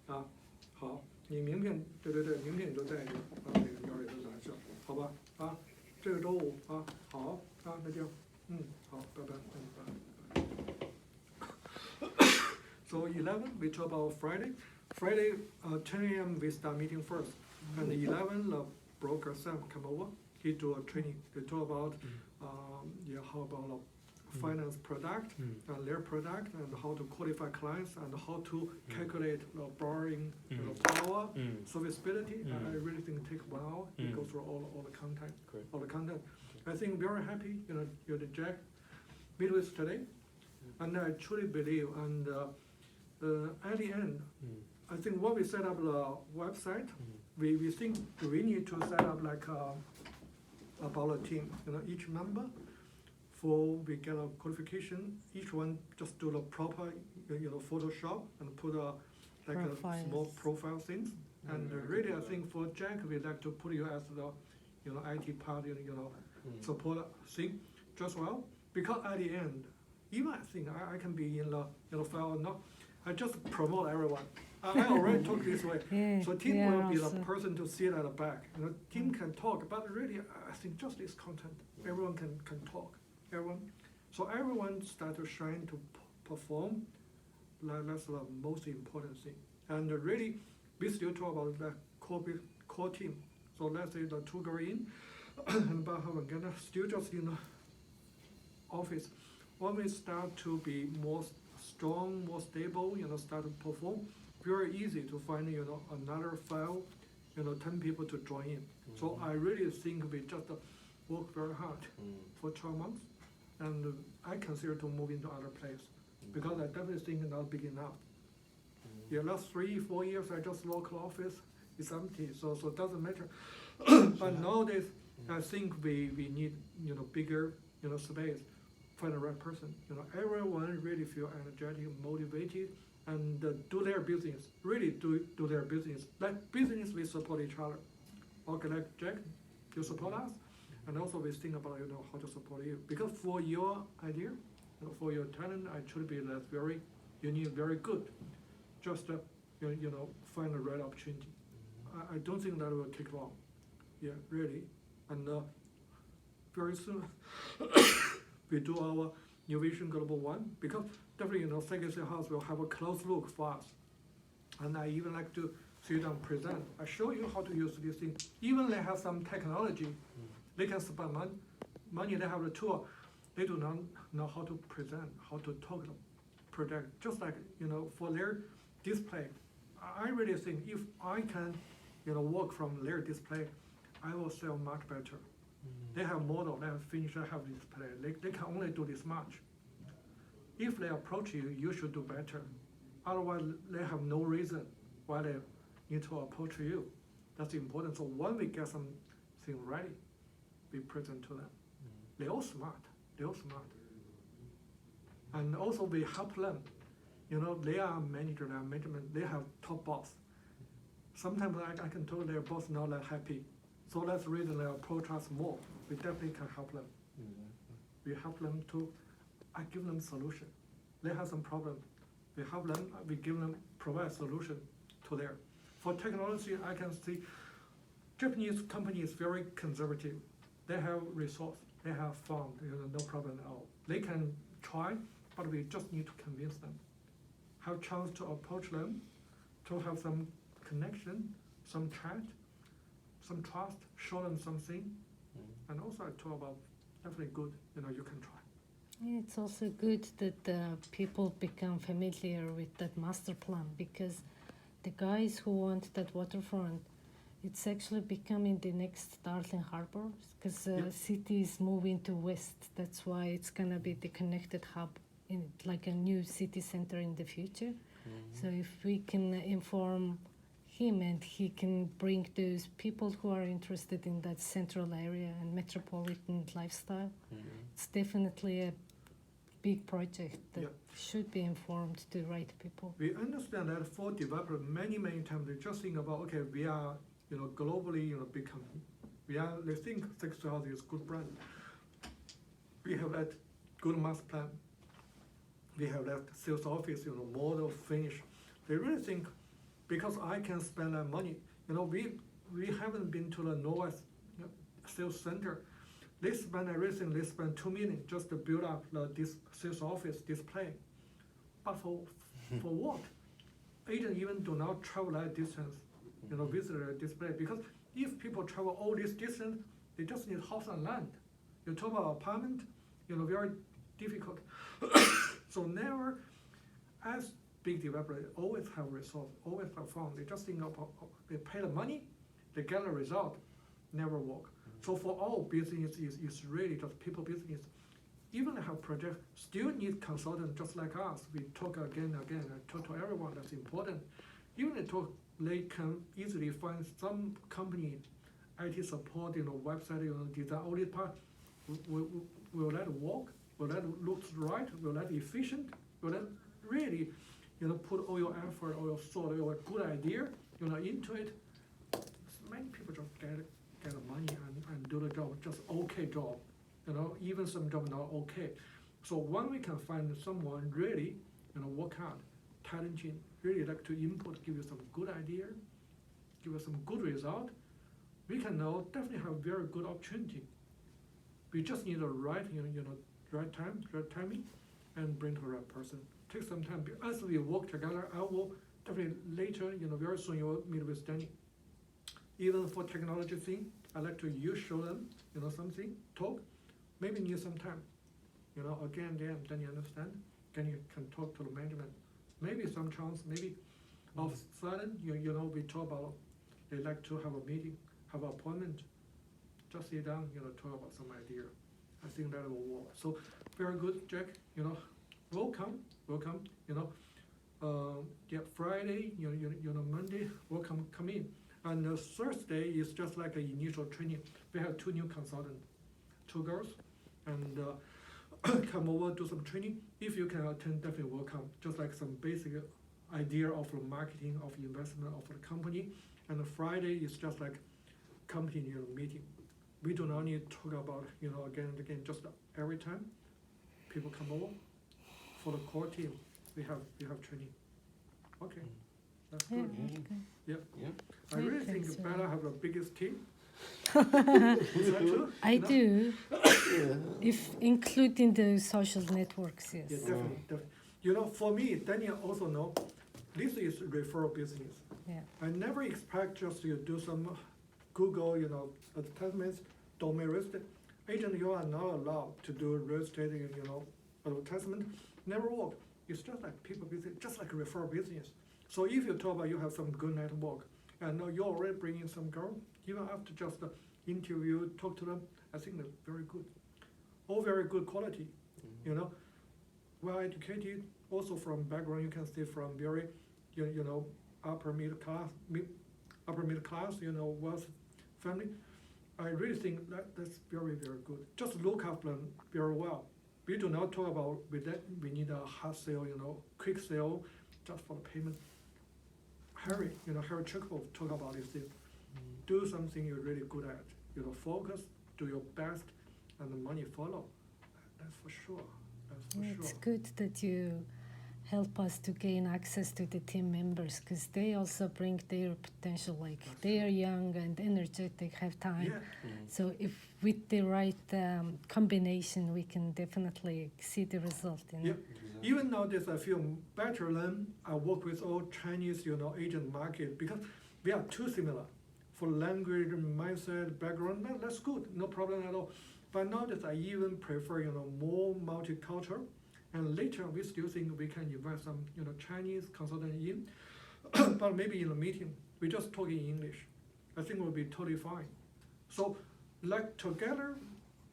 啊，好，你名片，对，名片你就带着，把那个腰也都拿上，好吧？啊，这个周五啊，好啊，那这样，好，拜拜，拜。So 11, we talk about Friday. Friday, 10 a.m. we start meeting first, and 11 broker Sam come over. He do a training. They talk about how about finance product and their product and how to qualify clients and how to calculate the borrowing power, serviceability. I really think it take 1 hour. He go through all the content. Great. All the content. I think very happy. You're the Jack meet with today, and I truly believe. And at the end, I think when we set up the website. We think we need to set up like about a team, each member, for we get a qualification, each one just do the proper, Photoshop and put like a small profile things. And really, I think for Jack, we'd like to put you as the, IT part, support thing, just well, because at the end, even I think I can be in the file, not, I just promote everyone. I already talked this way. So Tim will be the person to sit at the back. Tim can talk, but really, I think just this content, everyone can talk. So everyone start to shine to perform. That's the most important thing. And really, we still talk about the core team. So let's say the 2 go in, but still just in the office. When we start to be more strong, more stable, start to perform. Very easy to find, another file, 10 people to join in. So I really think we just work very hard for 12 months, and I consider to move into other place because I definitely think not big enough. Last 3-4 years I just local office is empty, so it doesn't matter. But nowadays I think we need bigger space, find the right person. Everyone really feel energetic, motivated. And do their business, really do their business. Like business, we support each other. Okay, like Jack, you support us, and also we think about how to support you. Because for your idea, for your talent, I should be that very unique, very good. Just find the right opportunity. I don't think that will take long. Yeah, really. And very soon we do our New Vision Global 1 because. Definitely, Second House will have a close look for us. And I even like to sit down present. I show you how to use this thing. Even they have some technology, they can spend money, they have the tool. They do not know how to present, how to talk the project. Just like, for their display. I really think if I can, work from their display, I will sell much better. They have model, they have finish, they have display. They can only do this much. If they approach you, you should do better. Otherwise, they have no reason why they need to approach you. That's important. So when we get something ready, we present to them. They're all smart. They're all smart. And also we help them. They are manager, they are management, they have top boss. Sometimes I can tell their boss not that happy. So that's the reason they approach us more. We definitely can help them. We help them to, I give them solution. They have some problem. We help them, we give them, provide solution to their. For technology, I can see Japanese company is very conservative. They have resource, they have fund, no problem at all. They can try, but we just need to convince them. Have chance to approach them, to have some connection, some chat, some trust, show them something. And also I talk about definitely good, you can try. It's also good that people become familiar with that master plan, because the guys who want that waterfront, it's actually becoming the next Darling Harbour, because city is moving to west. That's why it's gonna be the connected hub, in like a new city center in the future. So if we can inform him and he can bring those people who are interested in that central area and metropolitan lifestyle, it's definitely a big project that should be informed to the right people. We understand that for developers, many times they just think about, okay, we are, globally, big company. They think 6,000 is good brand. We have that good master plan. We have that sales office, model finish. They really think, because I can spend that money. We haven't been to the Norwest sales center. They spend everything. They spend 2 million just to build up this sales office display. But for what? Agents even do not travel that distance, visit a display, because if people travel all this distance, they just need house and land. You talk about apartment, very difficult. So never, as big developer, they always have resource, always have fund. They just think about, they pay the money, they get the result, never work. So for all business is really just people business. Even have project, still need consultant just like us. We talk again and again. I talk to everyone, that's important. Even they can easily find some company, IT support, website, design, all this part. Will that work? Will that look right? Will that efficient? Will that really, put all your effort, all your thought, all your good idea, into it? Many people just get the money and do the job, just okay job. Even some job not okay. So when we can find someone really, work hard, talented, really like to input, give you some good idea, give you some good result, we can now definitely have very good opportunity. We just need the right, right time, right timing, and bring to the right person. Take some time. As we work together, I will definitely later, very soon you will meet with Danny. Even for technology thing, I like to show them, something, talk. Maybe need some time. Again, Danny understand. Then you can talk to the management. Maybe some chance, maybe of sudden, we talk about, they like to have a meeting, have an appointment. Just sit down, talk about some idea. I think that will work. So very good, Jack. Welcome. Friday, Monday, welcome, come in. And Thursday is just like an initial training. We have 2 new consultants, 2 girls, and come over, do some training. If you can attend, definitely welcome. Just like some basic idea of the marketing, of investment of the company. And Friday is just like company meeting. We do not need to talk about, again and again, just every time people come over. For the core team, we have training. Okay, that's good. Yeah. I really think Thanks, Bella have the biggest team. Is that true? I do, if including the social networks, yes. Yeah, definitely. For me, Daniel also know, this is referral business. Yeah. I never expect just to do some Google, advertisements, domain real estate. Agent, you are not allowed to do real estate, advertisement. Never work. It's just like people business, just like a referral business. So if you talk about you have some good network, and you already bring in some girl, even after just the interview, talk to them, I think they're very good. All very good quality, you know, well educated, also from background, you can see from very, you know, upper middle class, you know, wealth family. I really think that's very, very good. Just look after them very well. We do not talk about with that we need a hard sale, you know, quick sale, just for the payment. Harry Chukwu talk about this thing. Do something you're really good at. You know, focus, do your best, and the money follow. That's for sure. That's for It's sure. good that you help us to gain access to the team members because they also bring their potential. Like That's they are young and energetic, have time. Yeah, So if with the right combination, we can definitely see the result. You know? Yeah. Even nowadays, I feel better than I work with all Chinese, you know, Asian market because we are too similar. For language, mindset, background, that's good, no problem at all. But nowadays, I even prefer, you know, more multicultural. And later, we still think we can invite some, you know, Chinese consultant in, but maybe in a meeting, we just talk in English. I think we'll be totally fine. So, like together,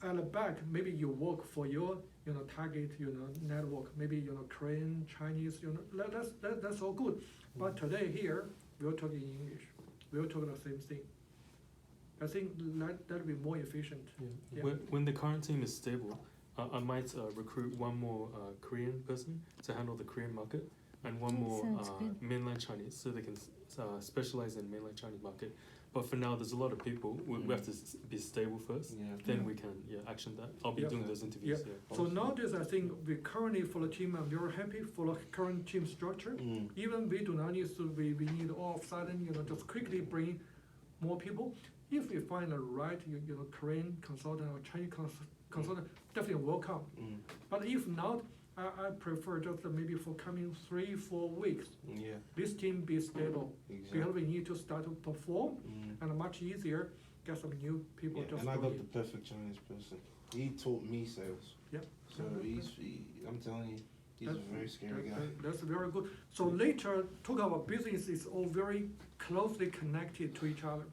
at the back, maybe you work for your, you know, target, you know, network. Maybe you know, Korean, Chinese, you know, that's all good. But today here, we're talking English. We're talking the same thing. I think that'll be more efficient. Yeah. Yeah. When the current team is stable, I might recruit one more Korean person to handle the Korean market and one That more sounds good. mainland Chinese so they can specialize in mainland Chinese market. But for now, there's a lot of people. We have to be stable first. Yeah. Then we can action that. I'll be Yeah. doing those interviews. Yeah. So nowadays, I think we currently for the team, I'm very happy for the current team structure. Even we do not need to, we need all of a sudden, you know, just quickly bring more people. If we find the right, you know, Korean consultant or Chinese consultant, definitely welcome. But if not, I prefer just maybe for coming 3-4 weeks, Yeah. this team be stable. Exactly. Because we need to start to perform and much easier get some new people Yeah, just and I go got in. the perfect Chinese person. He taught me sales. Yep. So I'm telling you, he's a very scary guy. That's very good. So later, talk about business is all very closely connected to each other.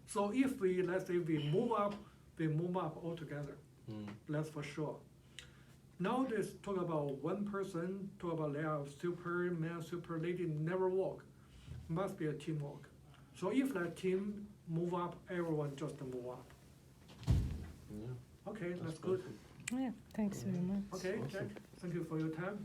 So if we, let's say we move up all together. That's for sure. Nowadays, talk about one person, talk about they are Superman, super lady, never work. Must be a teamwork. So if that team move up, everyone just move up. Yeah. Okay, that's good. perfect. Yeah, thanks very much. Okay, Awesome. Jack, thank you for your time.